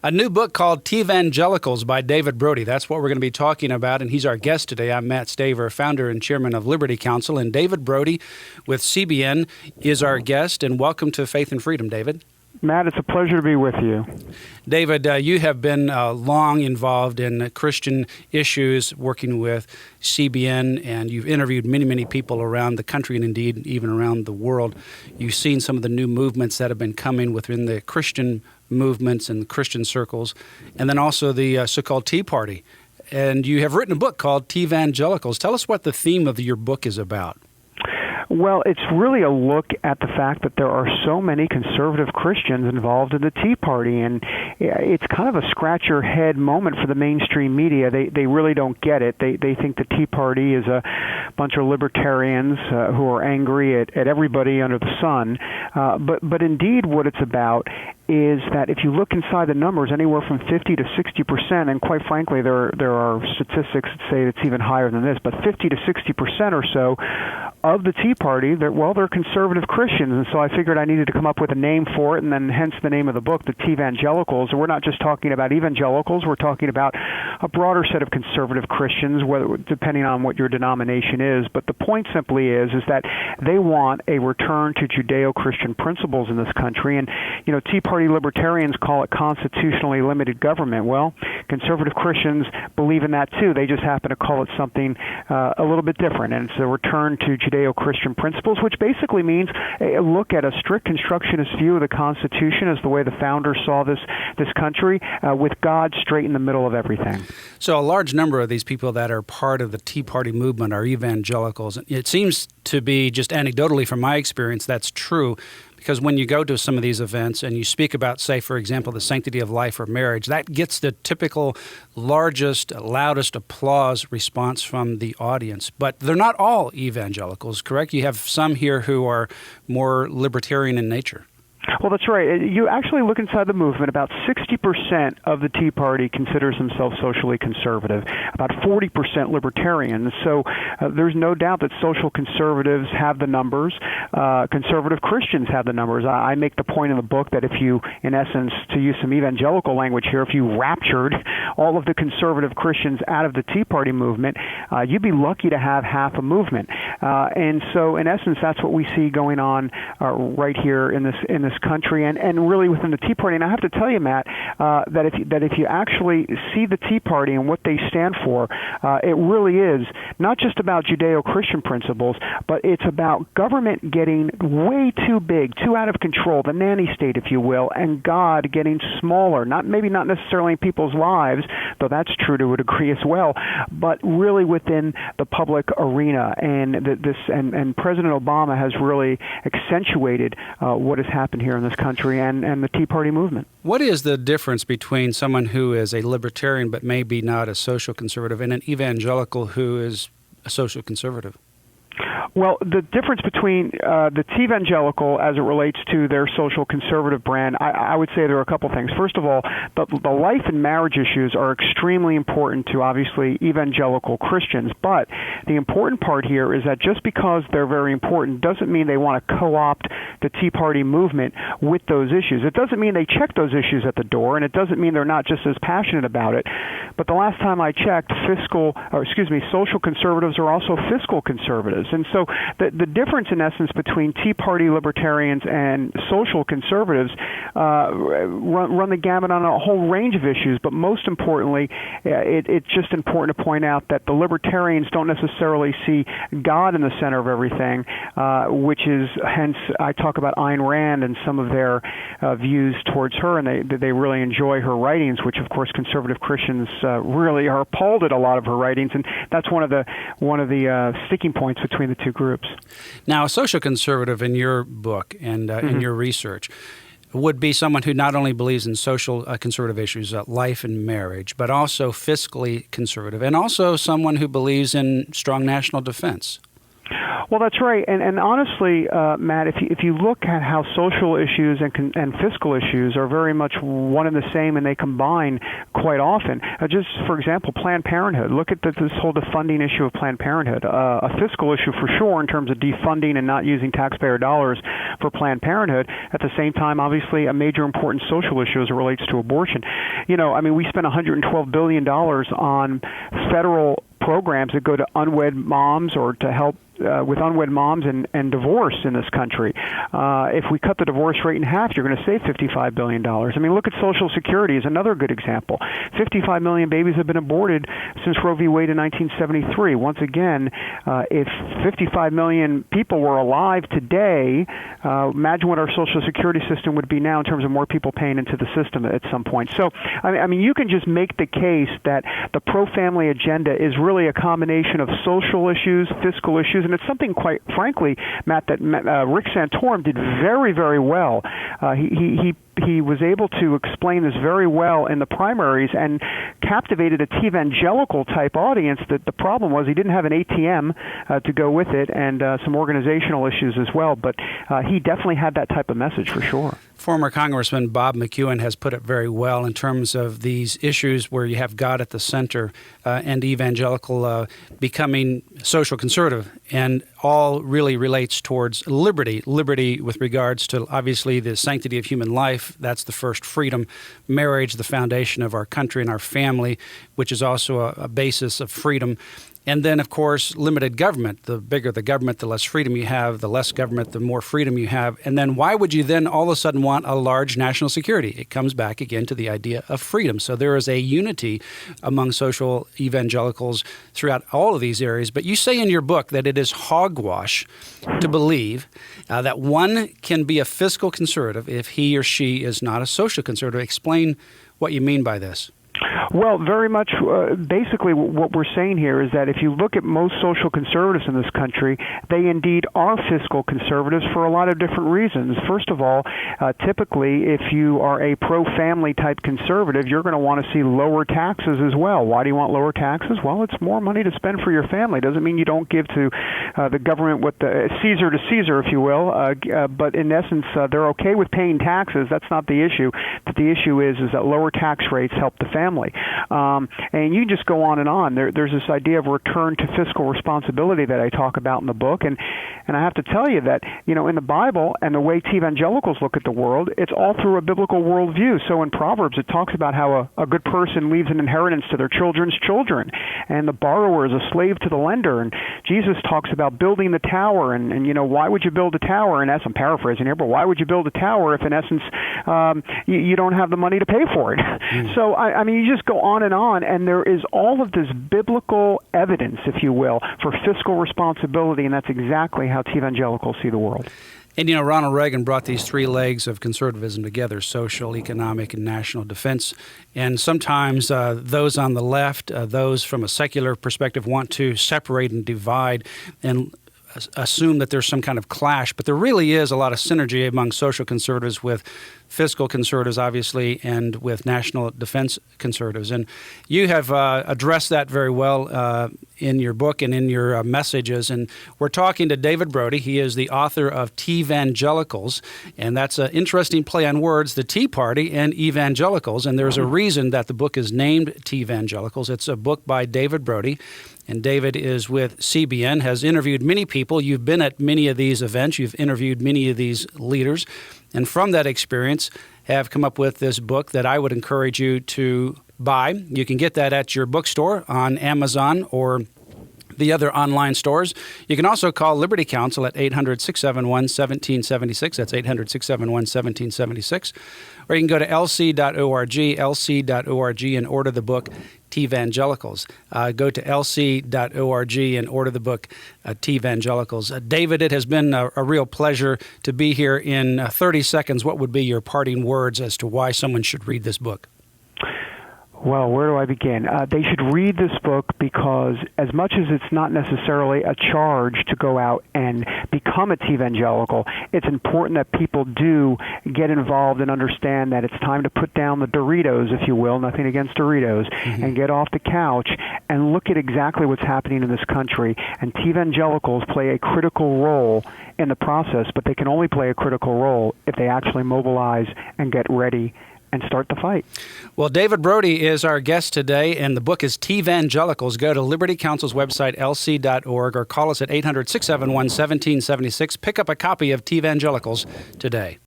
A new book called Teavangelicals by David Brody. That's what we're going to be talking about, and he's our guest today. I'm Matt Staver, founder and chairman of Liberty Counsel, and David Brody with CBN is our guest, and welcome to Faith and Freedom, David. Matt, it's a pleasure to be with you. David, you have been long involved in Christian issues, working with CBN, and you've interviewed many, many people around the country and indeed even around the world. You've seen some of the new movements that have been coming within the Christian movements and the Christian circles, and then also the so-called Tea Party. And you have written a book called Teavangelicals. Tell us what the theme of your book is about. Well, it's really a look at the fact that there are so many conservative Christians involved in the Tea Party, and it's kind of a scratch-your-head moment for the mainstream media. They really don't get it. They think the Tea Party is a bunch of libertarians who are angry at everybody under the sun. But indeed what it's about is that if you look inside the numbers, anywhere from 50 to 60%, and quite frankly, there are statistics that say it's even higher than this, but 50 to 60% or so of the Tea Party, they're conservative Christians, and so I figured I needed to come up with a name for it, and then hence the name of the book, the Teavangelicals. And we're not just talking about evangelicals, we're talking about a broader set of conservative Christians, whether depending on what your denomination is. But the point simply is that they want a return to Judeo-Christian principles in this country, and Tea Party libertarians call it constitutionally limited government. Well, conservative Christians believe in that too. They just happen to call it something a little bit different, and it's a return to Judeo-Christian principles, which basically means a look at a strict constructionist view of the Constitution as the way the founders saw this country, with God straight in the middle of everything. So a large number of these people that are part of the Tea Party movement are evangelicals. It seems to be, just anecdotally from my experience, that's true. Because when you go to some of these events and you speak about, say, for example, the sanctity of life or marriage, that gets the typical largest, loudest applause response from the audience. But they're not all evangelicals, correct? You have some here who are more libertarian in nature. Well, that's right. You actually look inside the movement, about 60% of the Tea Party considers themselves socially conservative, about 40% libertarian. So there's no doubt that social conservatives have the numbers. Conservative Christians have the numbers. I make the point in the book that if you, in essence, to use some evangelical language here, if you raptured all of the conservative Christians out of the Tea Party movement, you'd be lucky to have half a movement. And so, in essence, that's what we see going on right here in this country and really within the Tea Party. And I have to tell you, Matt, that if you actually see the Tea Party and what they stand for, it really is not just about Judeo-Christian principles, but it's about government getting way too big, too out of control, the nanny state, if you will, and God getting smaller. Maybe not necessarily in people's lives, though that's true to a degree as well, but really within the public arena. And President Obama has really accentuated what has happened here in this country and the Tea Party movement. What is the difference between someone who is a libertarian but maybe not a social conservative and an evangelical who is a social conservative? Well, the difference between the Teavangelical as it relates to their social conservative brand, I would say there are a couple things. First of all, the life and marriage issues are extremely important to, obviously, evangelical Christians. But the important part here is that just because they're very important doesn't mean they want to co-opt the Tea Party movement with those issues. It doesn't mean they check those issues at the door, and it doesn't mean they're not just as passionate about it. But the last time I checked, social conservatives are also fiscal conservatives. And so the difference, in essence, between Tea Party libertarians and social conservatives run the gamut on a whole range of issues. But most importantly, it's just important to point out that the libertarians don't necessarily see God in the center of everything, which is, hence, I talk about Ayn Rand and some of their views towards her, and they really enjoy her writings, which, of course, conservative Christians really are appalled at a lot of her writings, and that's one of the sticking points between the two groups. Now, a social conservative in your book and in your research would be someone who not only believes in social conservative issues, life and marriage, but also fiscally conservative, and also someone who believes in strong national defense. Well, that's right, and honestly, Matt, if you look at how social issues and fiscal issues are very much one and the same, and they combine quite often. Just for example, Planned Parenthood. Look at this whole defunding issue of Planned Parenthood. A fiscal issue for sure in terms of defunding and not using taxpayer dollars for Planned Parenthood. At the same time, obviously, a major important social issue as it relates to abortion. We spent $112 billion on federal programs that go to unwed moms or to help with unwed moms and divorce in this country. If we cut the divorce rate in half, you're going to save $55 billion. Look at Social Security is another good example. 55 million babies have been aborted since Roe v. Wade in 1973. Once again, if 55 million people were alive today, imagine what our Social Security system would be now in terms of more people paying into the system at some point. So, you can just make the case that the pro-family agenda is really a combination of social issues, fiscal issues, and it's something, quite frankly, Matt, that Rick Santorum did very, very well. He was able to explain this very well in the primaries and captivated a Teavangelical type audience. That the problem was he didn't have an ATM to go with it, and some organizational issues as well. But he definitely had that type of message for sure. Former Congressman Bob McEwen has put it very well in terms of these issues where you have God at the center and evangelical becoming social conservative, and all really relates towards liberty. Liberty with regards to, obviously, the sanctity of human life. That's the first freedom. Marriage, the foundation of our country and our family, which is also a basis of freedom. And then, of course, limited government. The bigger the government, the less freedom you have. The less government, the more freedom you have. And then why would you then all of a sudden want a large national security? It comes back again to the idea of freedom. So there is a unity among social evangelicals throughout all of these areas. But you say in your book that it is hogwash to believe that one can be a fiscal conservative if he or she is not a social conservative. Explain what you mean by this. Well, very much. Basically, what we're saying here is that if you look at most social conservatives in this country, they indeed are fiscal conservatives for a lot of different reasons. First of all, typically, if you are a pro-family type conservative, you're going to want to see lower taxes as well. Why do you want lower taxes? Well, it's more money to spend for your family. Doesn't mean you don't give to the government what the Caesar to Caesar, if you will. But in essence, they're okay with paying taxes. That's not the issue. But the issue is that lower tax rates help the family. And you just go on and on. There's this idea of return to fiscal responsibility that I talk about in the book. And I have to tell you that, in the Bible and the way Teavangelicals look at the world, it's all through a biblical worldview. So in Proverbs, it talks about how a good person leaves an inheritance to their children's children, and the borrower is a slave to the lender. And Jesus talks about building the tower, and why would you build a tower? And I'm paraphrasing here, but why would you build a tower if, in essence, you don't have the money to pay for it? So, you just go on, and there is all of this biblical evidence, if you will, for fiscal responsibility, and that's exactly how Teavangelicals see the world. And, Ronald Reagan brought these three legs of conservatism together: social, economic, and national defense. And sometimes those on the left, those from a secular perspective, want to separate and divide and assume that there's some kind of clash. But there really is a lot of synergy among social conservatives with fiscal conservatives, obviously, and with national defense conservatives. And you have addressed that very well in your book and in your messages. And we're talking to David Brody. He is the author of Teavangelicals, and that's an interesting play on words, the Tea Party and evangelicals. And there's a reason that the book is named Teavangelicals. It's a book by David Brody. And David is with CBN, has interviewed many people. You've been at many of these events. You've interviewed many of these leaders. And from that experience, have come up with this book that I would encourage you to buy. You can get that at your bookstore on Amazon or the other online stores. You can also call Liberty Counsel at 800-671-1776. That's 800-671-1776. Or you can go to lc.org, and order the book Teavangelicals. Go to lc.org and order the book Teavangelicals. David, it has been a real pleasure to be here. In 30 seconds, what would be your parting words as to why someone should read this book? Well, where do I begin? They should read this book because as much as it's not necessarily a charge to go out and become a Teavangelical, it's important that people do get involved and understand that it's time to put down the Doritos, if you will, nothing against Doritos, and get off the couch and look at exactly what's happening in this country. And Teavangelicals play a critical role in the process, but they can only play a critical role if they actually mobilize and get ready and start the fight. Well, David Brody is our guest today, and the book is Teavangelicals. Go to Liberty Counsel's website, lc.org, or call us at 800-671-1776. Pick up a copy of Teavangelicals today.